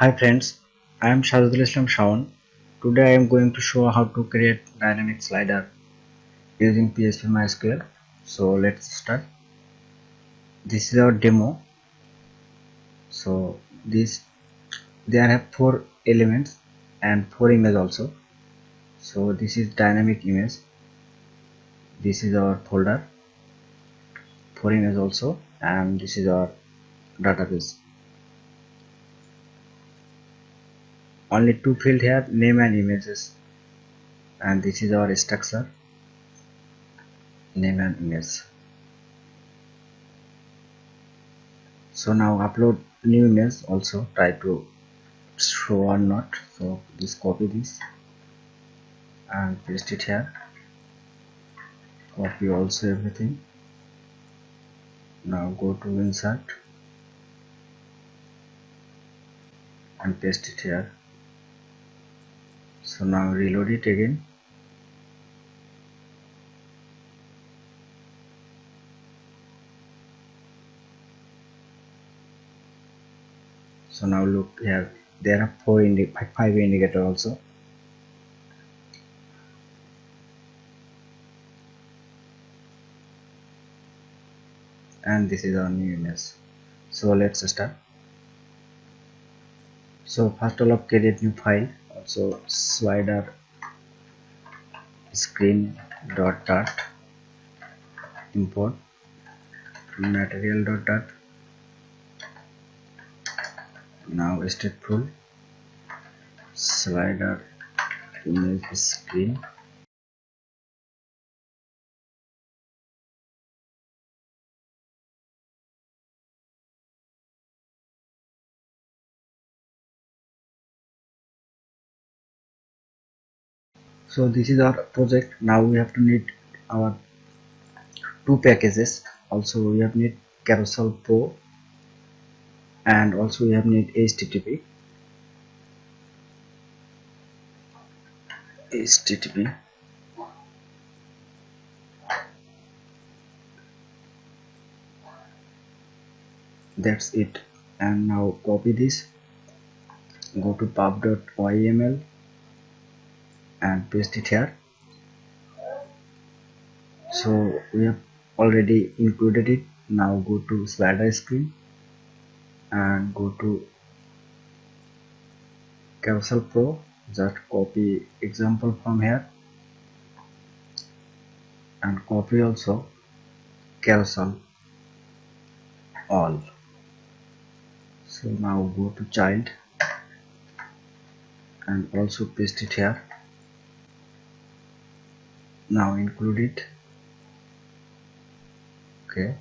Hi friends, I am Shajedul Shawon. Today I am going to show how to create dynamic slider using PHP MySQL. So let's start. This is our demo. So this there have 4 elements and 4 images also. So this is dynamic image. This is our folder, 4 images also, and this is our database. Only 2 fields here, name and images, and this is our structure, name and image. So now upload new image also, try to show or not. So just copy this and paste it here, copy also everything. Now go to insert and paste it here. So now reload it again. So now look here, there are 5 indicator also. And this is our new image. So let's start. So first of all, create new file. Also slider screen dot import material dot. Now stateful slider image screen. So this is our project. Now we have to need our 2 packages. Also we have need carousel pro, and also we have need http. That's it. And now copy this, go to pub.yml and paste it here. So we have already included it. Now go to slider screen and go to carousel pro. Just copy example from here and copy also carousel all. So now go to child and also paste it here. Now include it. Okay,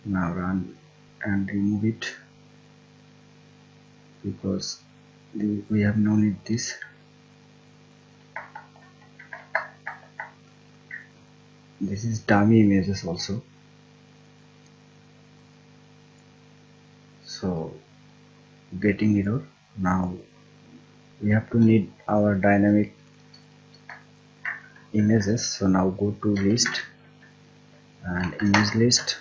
now run and remove it because we have no need this. This is dummy images also. So getting error. Now we have to need our dynamic images. So now go to list and image list.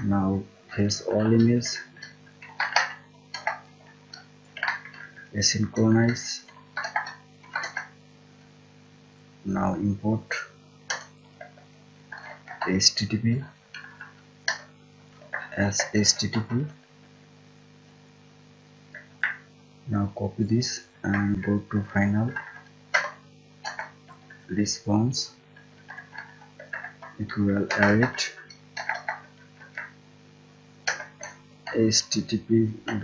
Now paste all images, synchronize. Now import http as http. Now copy this and go to final response equal array http.get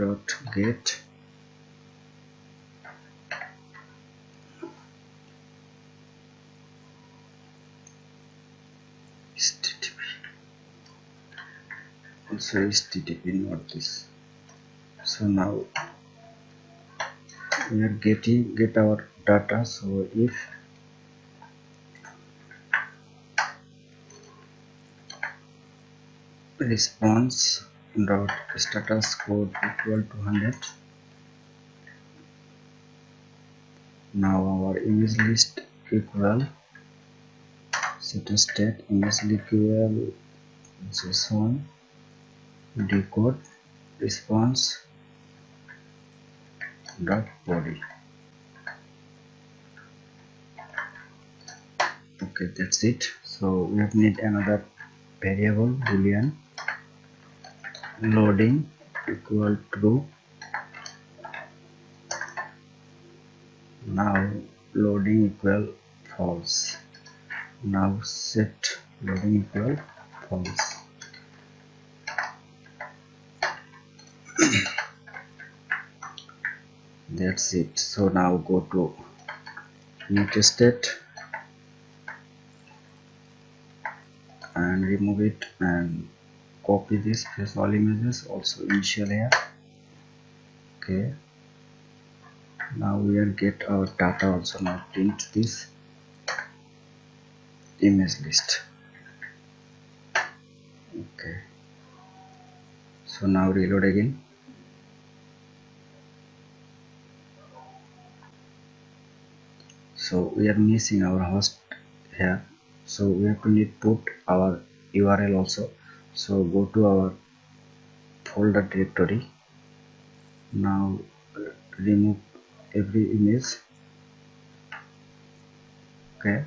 http, also http, not this. So now we are get our data. So if response dot status code equal to 100, now our image list equal set state image equal JSON decode response dot body. Okay, that's it. So we need another variable boolean loading equal true. Now loading equal false. Now set loading equal false. That's it. So now go to init state and remove it and copy this face all images also initial here. Okay, now we will get our data also. Now print this image list. Okay, so now reload again. So we are missing our host here, so we have to need put our URL also. So go to our folder directory. Now remove every image. Okay,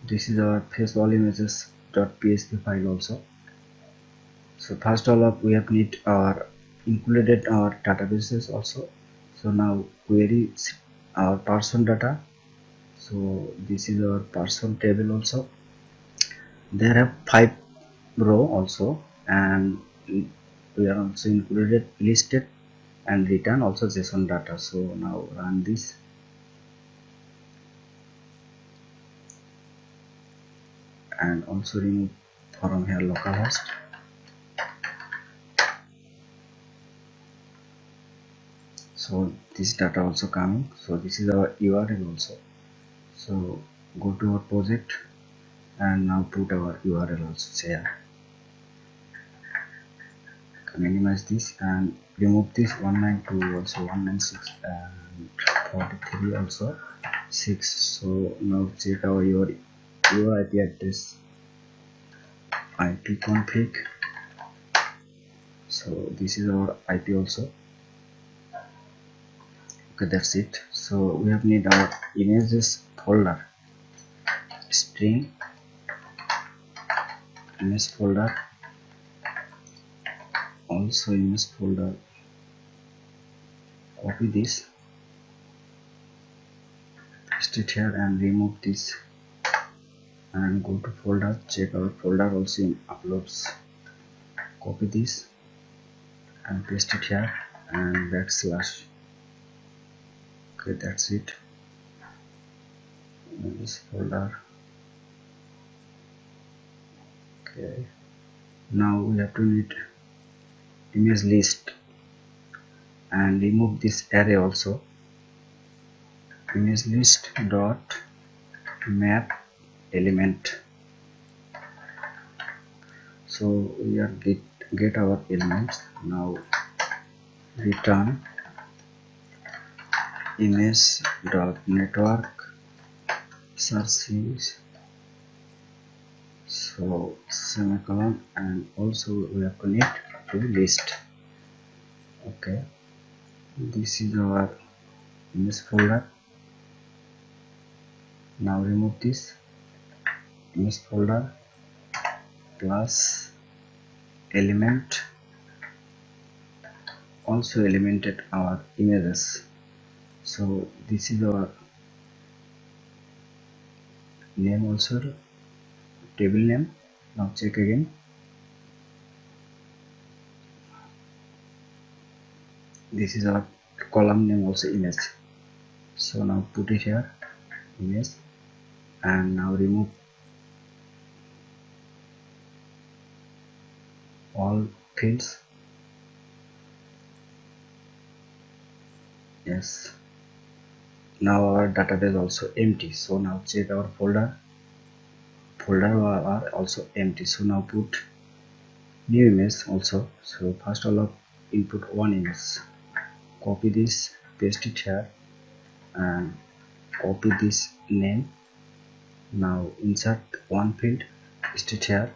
this is our face all images.php file also. So first of all we have need our included our databases also. So now query our person data. So this is our person table also. There have 5 row also, and we are also included listed and return also JSON data. So now run this. And also remove from here localhost. So this data also coming. So this is our URL also. So go to our project and now put our URL also here. Minimize this and remove this 192 also 196 and 43 also 6. So now check our your IP address IP config. So this is our IP also. Okay, that's it. So we have need our images folder, string image folder, also image folder. Copy this, paste it here and remove this and go to folder. Check our folder also in uploads. Copy this and paste it here and backslash. Okay, that's it. In this folder. Okay, now we have to need image list and remove this array also. Image list dot map element. So we are get our elements. Now return image dot network search. So semicolon, and also we have to need to list. Okay, this is our image folder. Now remove this image folder plus element, also elemented our images. So this is our name also, table name. Now check again. This is our column name also image. So now put it here image and now remove all fields. Yes, now our database also empty. So now check our folder are also empty. So now put new image also. So first of all input one image, copy this, paste it here and copy this name. Now insert one field, paste it here,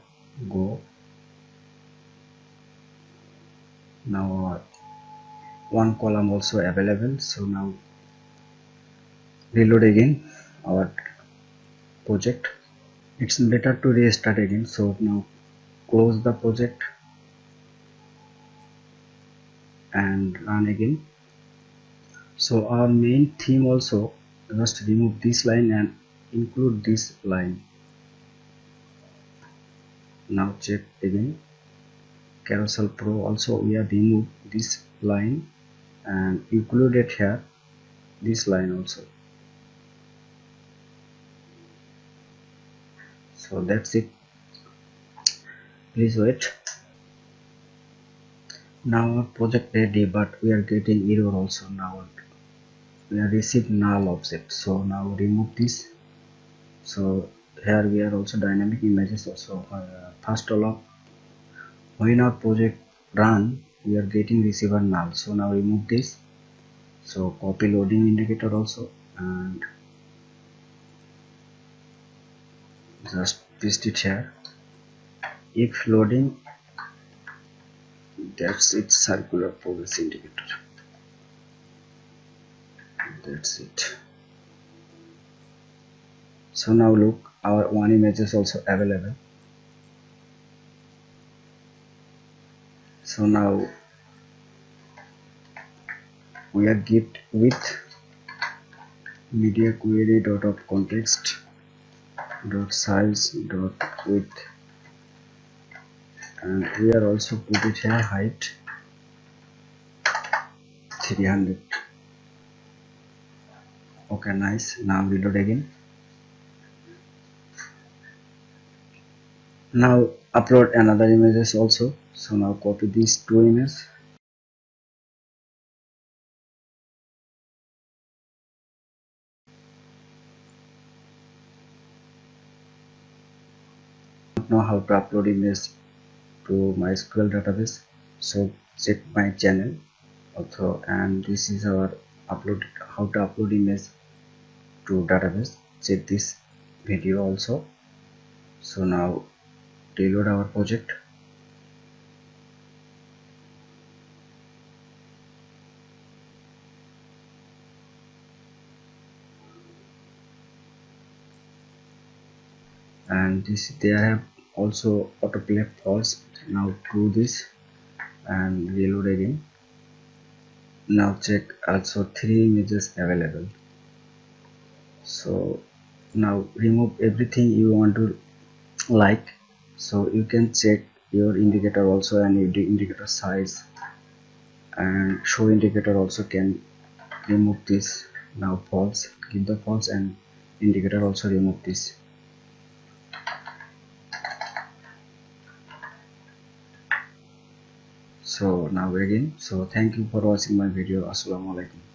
go. Now our one column also available. So now reload again our project. It's better to restart again. So now close the project and run again. So our main theme also, just remove this line and include this line. Now check again. Carousel Pro also we have removed this line and included here this line also. So that's it. Please wait. Now our project ready, but we are getting error also. Now we have received null object. So now remove this. So here we are also dynamic images also. First of all, when our project run, we are getting receiver null. So now remove this. So copy loading indicator also and just paste it here. If loading, that's it, circular progress indicator. That's it. So now look, our one image is also available. So now we are get with media query dot of context dot size dot width, and we are also put it here height 300. Okay, nice. Now reload again. Now upload another images also. So now copy these two images. Know how to upload image to mysql database, so check my channel also, and this is our upload, how to upload image to database. Check this video also. So now reload our project. And this they have also autoplay false. Now do this and reload again. Now check also 3 images available. So now remove everything you want to like. So you can check your indicator also, and the indicator size and show indicator also can remove this. Now false, give the false, and indicator also remove this. So now again, so thank you for watching my video. Assalamu alaikum.